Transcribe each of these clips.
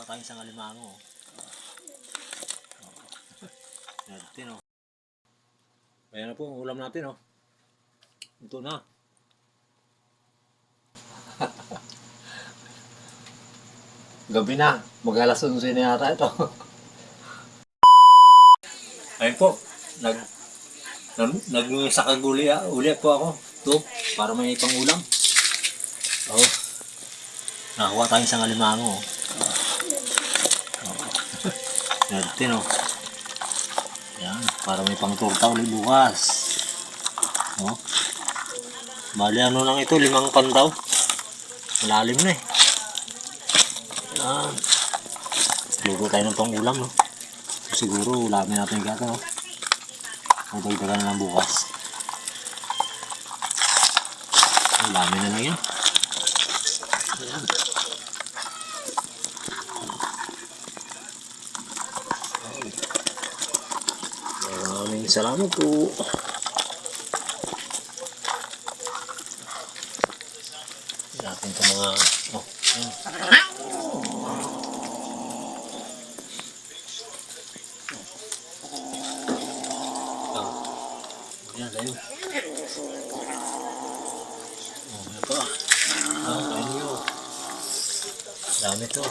tayong isang alimango. Natin oh. Ayan na po ang ulam natin oh. Ito na. Gabi na. Mag-alas 11 na yata ito. Ayun po. Nag-sakaguli uli po ako. Ito. Para may pangulam. Oh. Nakakuha tayong isang alimango oh. Natin oh. Yan, para may pangturta ulit bukas. Oh. Bali ano lang ito, 5 pantaw. Malalim na eh. Yan. Luto tayo ng pangulam no. Siguro ulamin natin yung gato no. Magdagdagan na lang bukas. Ulamin na lang yan. Ayan. Maraming salamat po. Natin ito mga yan tayo. Ito kain nyo. Dami ito.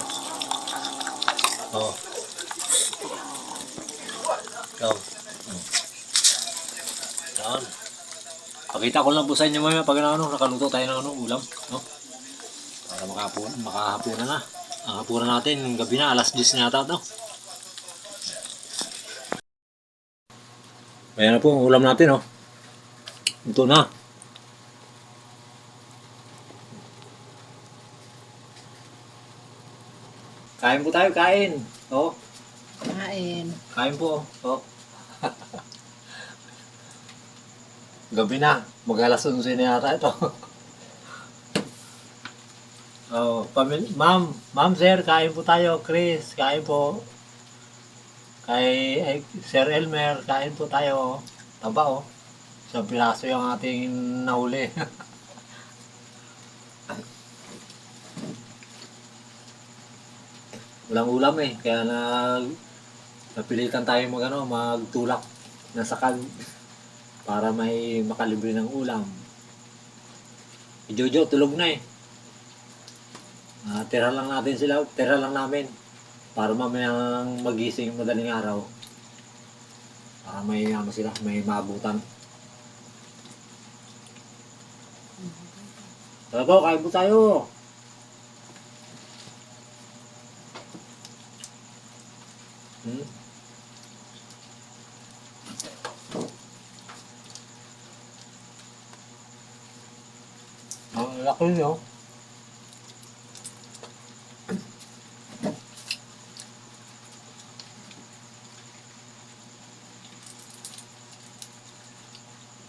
Yan. Pakita ko lang po sa inyo mamaya pag nakaluto tayo ng ulam, no? Para makahapunan na. Ang hapunan natin, gabi na, alas 10 na yata, no? Ayan na po ang ulam natin, no? Ito na. Kain po tayo, kain. Oh. Kain. Kain po, oh. Gabi na. Mag-alas 11 na yata ito. Oh, ma'am sir, kain po tayo. Chris, kain po. Kay Sir Elmer, kain po tayo. Taba oh. Isang piraso yung ating nahuli. Walang ulam eh, kaya napilitan tayo magtulak na sakal para may makalibre ng ulam. Si Jojo tulog na eh. Tira lang namin para mamayang magising madaling araw. Para may may maabutan. Tara po, kain po tayo. Ang laki nyo.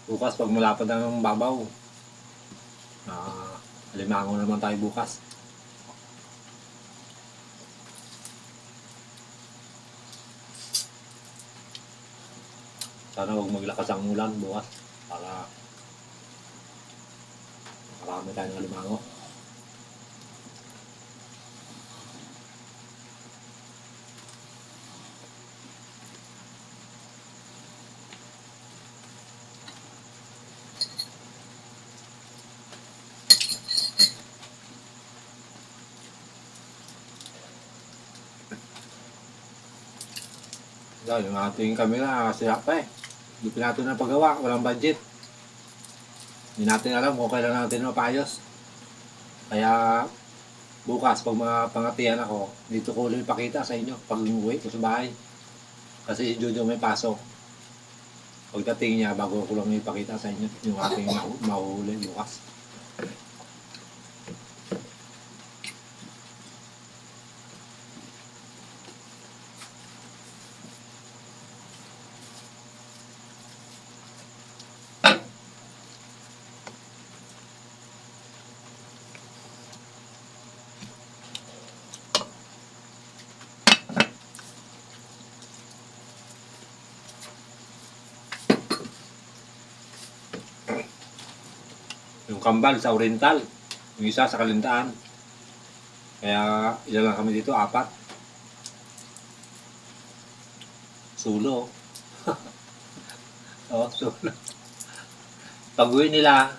Bukas pag malapad ang babaw, alimango naman tayo bukas. Sana huwag maglakas ang ulan bukas para marami tayong alimango. Yung ating camera sira pa eh. Hindi pa natin napagawa, walang budget. Hindi natin alam kung kailan natin mapayos. Kaya bukas pag mapangatihan ako, dito ko ulit ipakita sa inyo pag umuwi ko sa bahay. Kasi si Jojo may pasok. Pagdating niya, bago ko lang ipakita sa inyo yung ating mahuhuli bukas. Yung kambal sa Oriental, yung isa sa Kalintaan. Kaya ilan lang kami dito, 4. Sulo. Oo, sulo. Pag-uwi nila,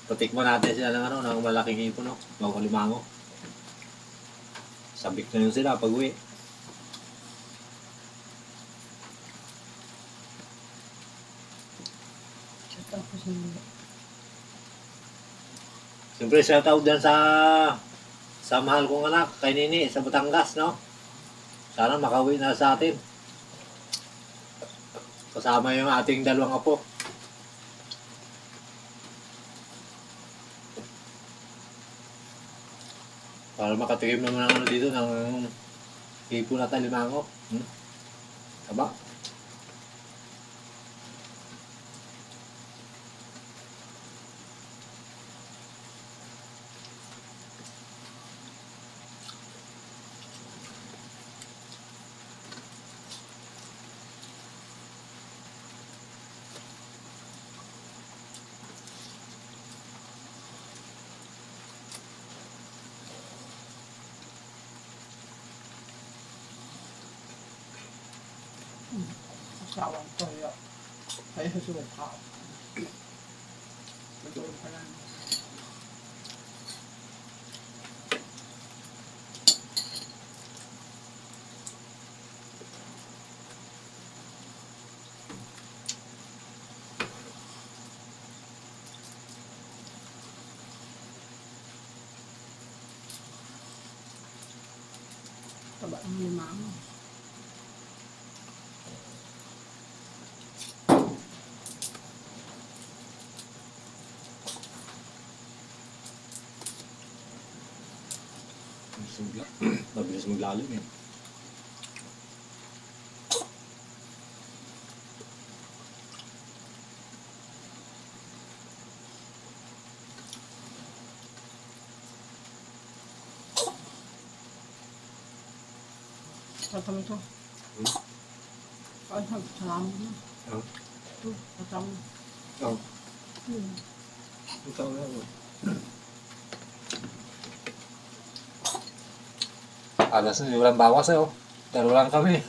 patikman natin sila ng ng malaking ipon, no? Mga kalimango. Sabik na yun sila pag-uwi. Tapos hindi. Siyempre, shout out dyan sa mahal kong anak, kay Nini, sa Batangas, no? Sana makauwi na sa atin. Kasama yung ating dalawang apo. Para makatikim naman ng ano dito ng hipon at alimango. Taba. Asawang ko yun. Kaya susunod ka. Matulog ka lang. Taba ng limang. Mabilis maglalim eh. Tatama ito. Ay, salamat na. Oh. Ito, tatama. Oh. Hmm. Ito na ako. Alas na, walang bawas eh oh. Daro lang kami.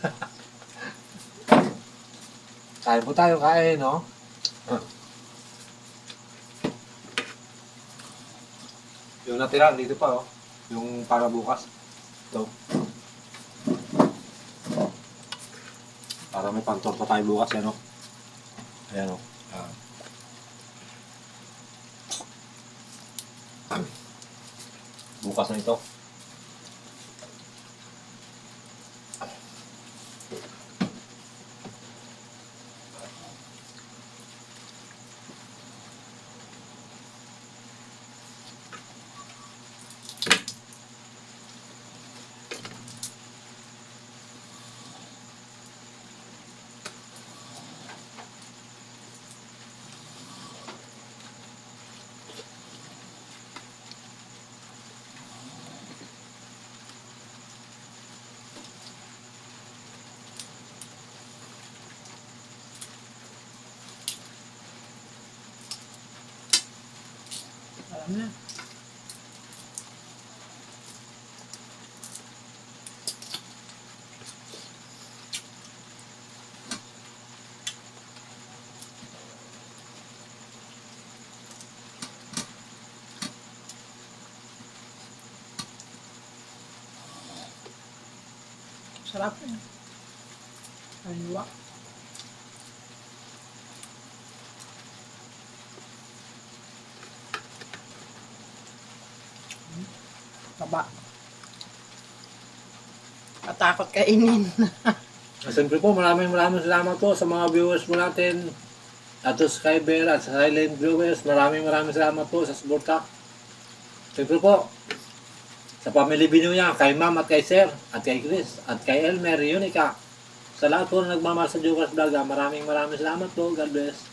Kain po tayo, kain, no? Yung natira, dito pa oh. Yung para bukas. Ito. Para may pantorta tayo bukas, yan oh. Ayan oh. Bukas na ito. Alam na. Sarap eh. Kaliwa. Taba. Katakot kainin. Siyempre po, maraming salamat po sa mga viewers po natin at subscriber at sa silent viewers. Maraming salamat po sa suporta. Siyempre po, sa family Binuya, kay Ma'am at kay Sir, at kay Chris, at kay Elmer, Unica. Sa lahat po na nagmamahal sa Jokers Vlog, maraming salamat po. God bless.